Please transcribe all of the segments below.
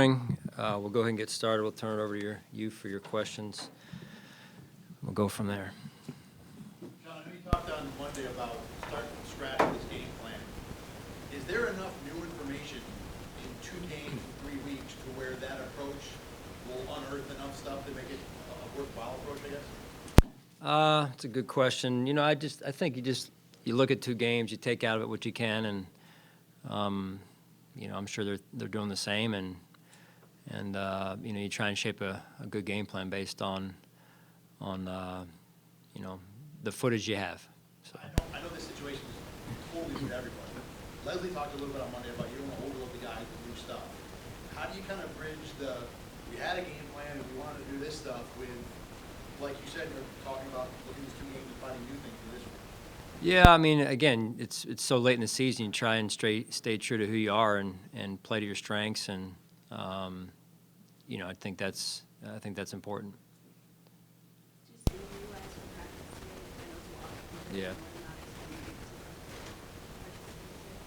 morning. We'll go ahead and get started. We'll turn it over to you for your questions. We'll go from there. Sean, I know you talked on Monday about starting from scratch with this game plan. Is there enough new information in 2 games, 3 weeks, to where that approach will unearth enough stuff to make it a worthwhile approach, I guess? It's a good question. I think you look at 2 games, you take out of it what you can, and I'm sure they're doing the same, and you try and shape a good game plan based on the footage you have. So. I know this situation is totally for everybody. Leslie talked a little bit on Monday about you don't want to overload the guys with new stuff. How do you kind of bridge we had a game plan and we wanted to do this stuff with, like you said, you're talking about looking at these 2 games and finding new things for this week? Yeah, I mean, again, it's so late in the season. You try and stay true to who you are and play to your strengths, and I think that's important. Yeah.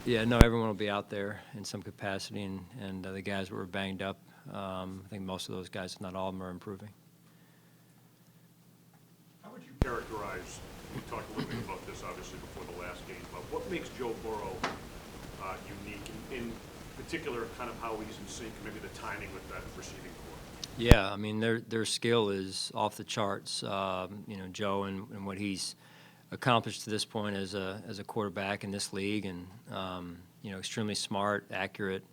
Yeah, no, everyone will be out there in some capacity, and the guys that were banged up, I think most of those guys, if not all of them, are improving. How would you characterize, we talked a little bit about this obviously before the last game, but what makes Joe Burrow unique, in particular kind of how he's in sync, maybe the timing with that receiving core? Yeah, I mean, their skill is off the charts. Joe and what he's accomplished to this point as a quarterback in this league, and extremely smart, accurate.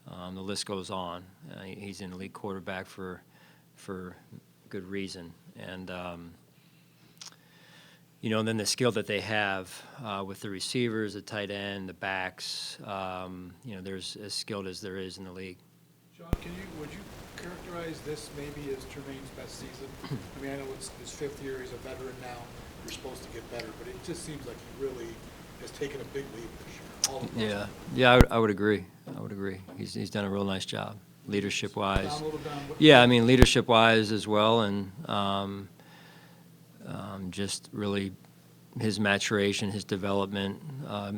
The list goes on. He's an elite quarterback for good reason, and and then the skill that they have with the receivers, the tight end, the backs. There's as skilled as there is in the league. Sean, would you characterize this maybe as Tremaine's best season? I mean, I know it's his 5th year. He's a veteran now. You're supposed to get better, but it just seems like he really has taken a big leap this year. Yeah, I would agree. He's done a real nice job, leadership-wise. Down a little down. Yeah, I mean, leadership-wise as well, and just really his maturation, his development.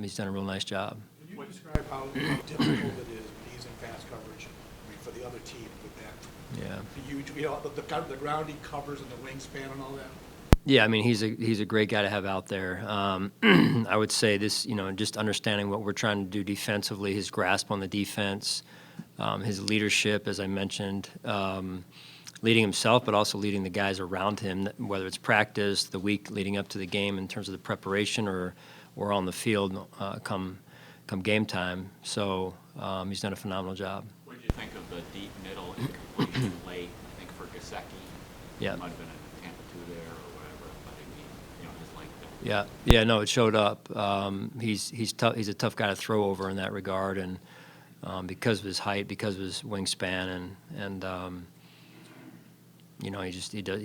He's done a real nice job. Can you describe how difficult it is when he's in fast coverage? I mean, for the other team with that. Yeah. The huge, the ground he covers and the wingspan and all that. Yeah, I mean, he's a great guy to have out there. I would say this, just understanding what we're trying to do defensively, his grasp on the defense, his leadership, as I mentioned, leading himself, but also leading the guys around him, whether it's practice, the week leading up to the game in terms of the preparation, or on the field come game time. So he's done a phenomenal job. What did you think of the deep middle incompletion late? I think for Gesicki. Yeah. Might have been a Tampa 2 there or whatever, but I mean, his length. Yeah, no, it showed up. He's tough. He's a tough guy to throw over in that regard, and because of his height, because of his wingspan, and he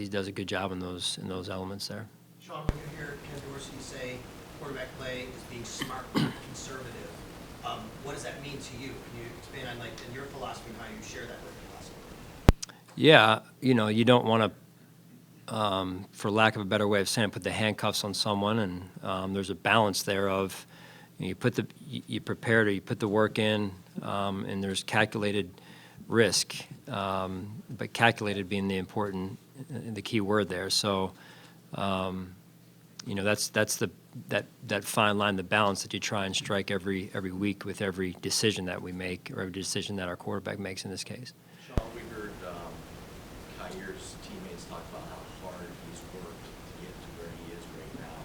does a good job in those elements there. Sean, when you hear Ken Dorsey say quarterback play is being smart, not conservative, what does that mean to you? Can you expand on in your philosophy and how you share that with philosophy? Yeah, you don't want to, for lack of a better way of saying, put the handcuffs on someone, and there's a balance there of you prepare to put the work in, and there's calculated risk, but calculated being the key word there. So, that's that fine line, the balance that you try and strike every week with every decision that we make, or every decision that our quarterback makes in this case. Sean, we heard Kaiir's teammates talk about how hard he's worked to get to where he is right now.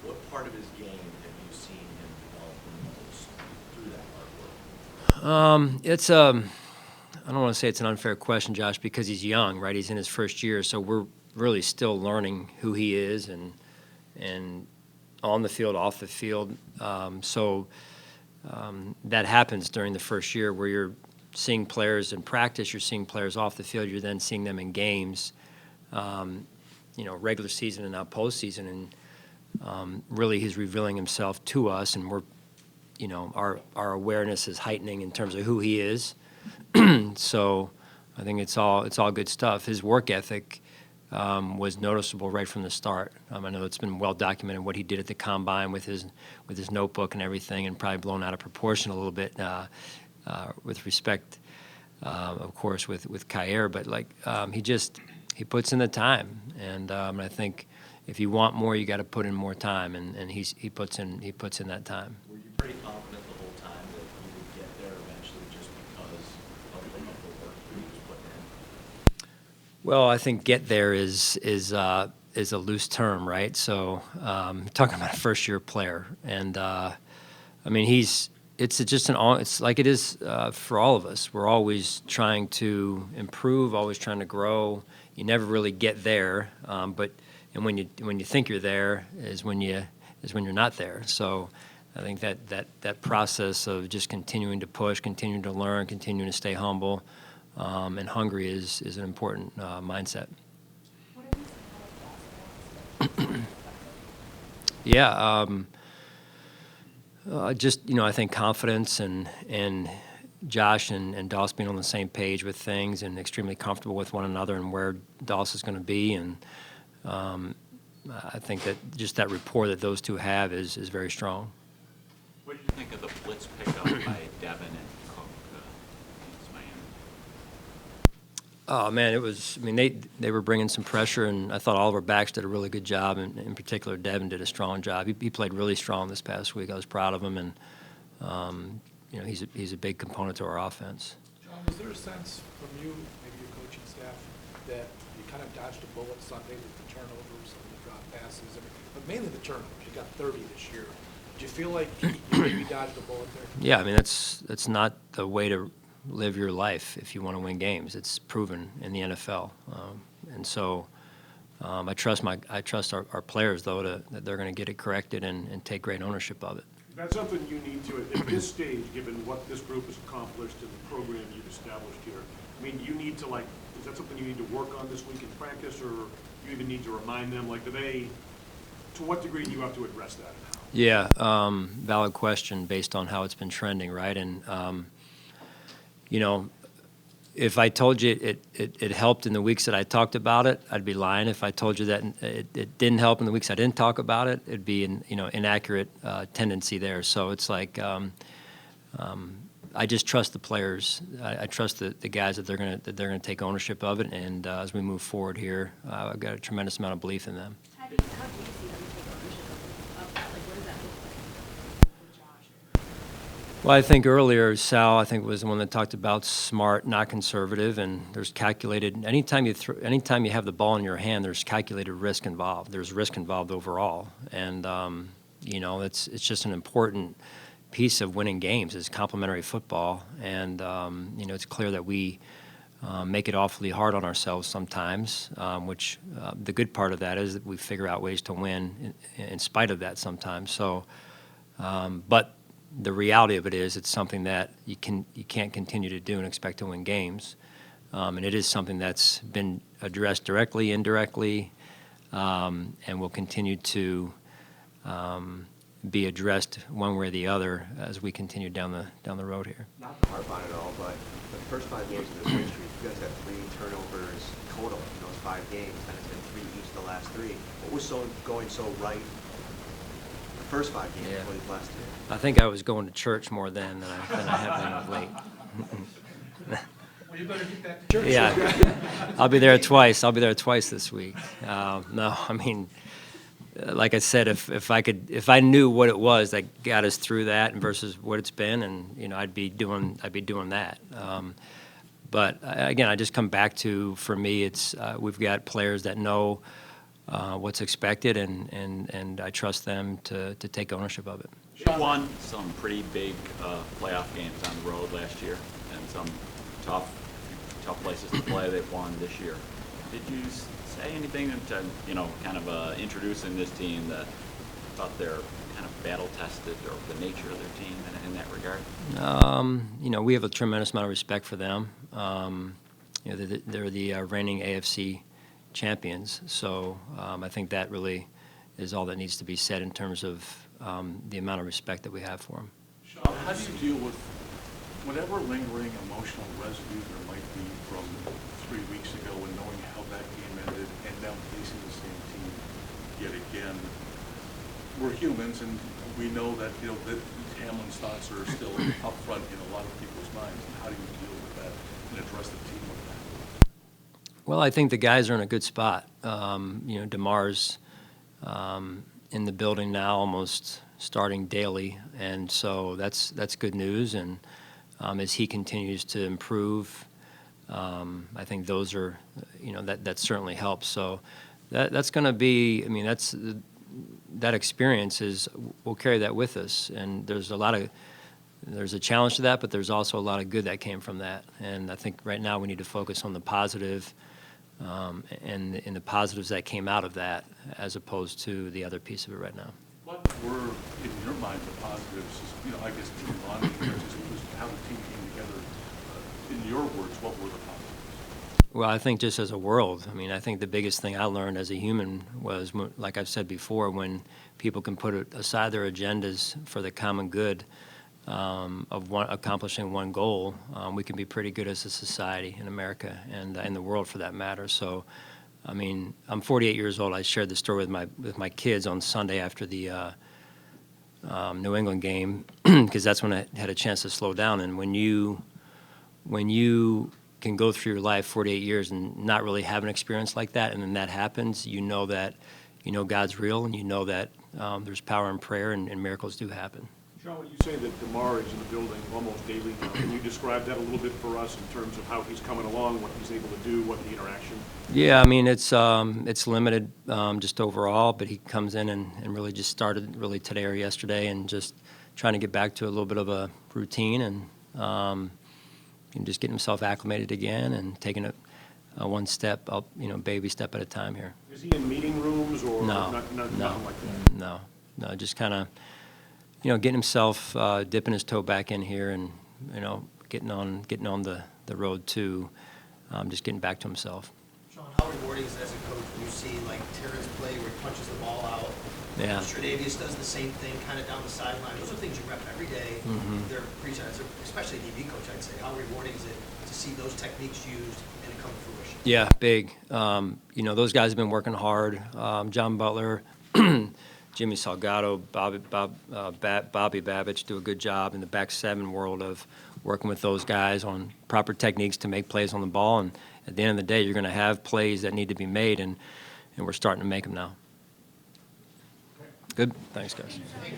What part of his game have you seen him develop the most through that hard work? I don't want to say it's an unfair question, Josh, because he's young, right? He's in his first year, so we're really still learning who he is, and on the field, off the field. That happens during the first year, where you're seeing players in practice, you're seeing players off the field, you're then seeing them in games, regular season and now postseason, and really he's revealing himself to us, and we're, our awareness is heightening in terms of who he is. So I think it's all good stuff. His work ethic was noticeable right from the start. I know it's been well documented what he did at the combine with his notebook and everything, and probably blown out of proportion a little bit with respect of course, with Kaiir, but he puts in the time, and I think if you want more, you got to put in more time, and he puts in that time. Were you pretty confident the whole time that you would get there eventually just because of the work that he was putting in? Well, I think get there is a loose term, right? So talking about a first-year player, and I mean it's like it is for all of us. We're always trying to improve, always trying to grow. You never really get there, and when you think you're there is when you're not there. So I think that process of just continuing to push, continuing to learn, continuing to stay humble and hungry is an important mindset. Yeah, I think confidence and Josh and Doss being on the same page with things and extremely comfortable with one another and where Doss is going to be, and I think that just that rapport that those two have is very strong. What did you think of the blitz pickup by Devin and Cook against Miami? Oh man, they were bringing some pressure, and I thought all of our backs did a really good job, and in particular Devin did a strong job. He played really strong this past week. I was proud of him, and he's a big component to our offense. John, was there a sense from you, maybe your coaching staff, that you kind of dodged a bullet Sunday with the turnovers and the drop passes, but mainly the turnovers? You got 30 this year. Did you feel like you maybe dodged a bullet there? Yeah, I mean that's not the way to live your life if you want to win games. It's proven in the NFL, and so I trust our players though that they're going to get it corrected and take great ownership of it. That's something you need to, at this stage, given what this group has accomplished and the program you've established here. I mean, you need to is that something you need to work on this week in practice, or you even need to remind them, to what degree do you have to address that and how? Yeah, valid question based on how it's been trending, right? And if I told you it helped in the weeks that I talked about it, I'd be lying. If I told you that it didn't help in the weeks I didn't talk about it, it'd be an inaccurate tendency there. So it's like I just trust the players. I trust the guys that they're gonna take ownership of it. And as we move forward here, I've got a tremendous amount of belief in them. How do you see them take ownership of that? Like, what does that look like for Josh? Well, I think earlier Sal, was the one that talked about smart, not conservative, and there's calculated. Anytime you have the ball in your hand, there's calculated risk involved. There's risk involved overall, and it's just an important piece of winning games is complementary football, and it's clear that we make it awfully hard on ourselves sometimes. Which the good part of that is that we figure out ways to win in spite of that sometimes. So, but the reality of it is it's something that you can't continue to do and expect to win games, and it is something that's been addressed directly, indirectly, and will continue to be addressed one way or the other as we continue down the road here. Not to harp on it all, but the first 5 games of this win streak, you guys have 3 turnovers total in those 5 games, and it's been 3 each the last 3. What was going so right the first 5 games before these last 2? I think I was going to church more than I have been of late. Well, you better get back to church. Yeah, I'll be there twice. I'll be there twice this week. No, I mean, like I said, if I knew what it was that got us through that and versus what it's been, and I'd be doing that. But again, I just come back to, for me, it's we've got players that know what's expected, and I trust them to take ownership of it. They won some pretty big playoff games on the road last year, and some tough places to play they've won this year. Did you say anything to kind of introducing this team that thought they're kind of battle tested, or the nature of their team in that regard? We have a tremendous amount of respect for them. They're the reigning AFC champions, so I think that really is all that needs to be said in terms of the amount of respect that we have for them. Sean, how do you deal with whatever lingering emotional residue there might be from 3 weeks ago and knowing how that game ended, and now facing the same team yet again? We're humans, and we know that that Hamlin's thoughts are still up front in a lot of people's minds. And how do you deal with that and address the team with that? Well, I think the guys are in a good spot. DeMar's in the building now, almost starting daily, and so that's good news. And as he continues to improve, I think those are, that certainly helps. So that's going to be. I mean, that experience we'll carry that with us, and there's a challenge to that, but there's also a lot of good that came from that. And I think right now we need to focus on the positive. And the positives that came out of that, as opposed to the other piece of it right now. What were, in your mind, the positives? I guess team bonding, just how the team came together. In your words, what were the positives? Well, I think just as a world, I think the biggest thing I learned as a human was, like I've said before, when people can put aside their agendas for the common good of accomplishing one goal, we can be pretty good as a society in America and in the world for that matter. So, I'm 48 years old. I shared the story with my kids on Sunday after the New England game because that's when I had a chance to slow down. And when you can go through your life 48 years and not really have an experience like that, and then that happens, that God's real, and that there's power in prayer, and miracles do happen. Sean, when you say that DeMar is in the building almost daily now, can you describe that a little bit for us in terms of how he's coming along, what he's able to do, what the interaction? Yeah, it's limited just overall, but he comes in and really just started really today or yesterday, and just trying to get back to a little bit of a routine and just getting himself acclimated again and taking it one step up, baby step at a time here. Is he in meeting rooms or No, nothing no, like that? no, just kind of, getting himself, dipping his toe back in here, and getting on the road to just getting back to himself. Sean, how rewarding is it as a coach when you see like Terrence play where he punches the ball out? Yeah. Stradavius does the same thing kind of down the sideline. Those are things you rep every day. They're preaching, especially a DB coach, I'd say. How rewarding is it to see those techniques used and it come to fruition? Yeah, big. Those guys have been working hard. John Butler, Jimmy Salgado, Bobby Babich do a good job in the back seven world of working with those guys on proper techniques to make plays on the ball. And at the end of the day, you're going to have plays that need to be made, and we're starting to make them now. Good. Thanks, guys.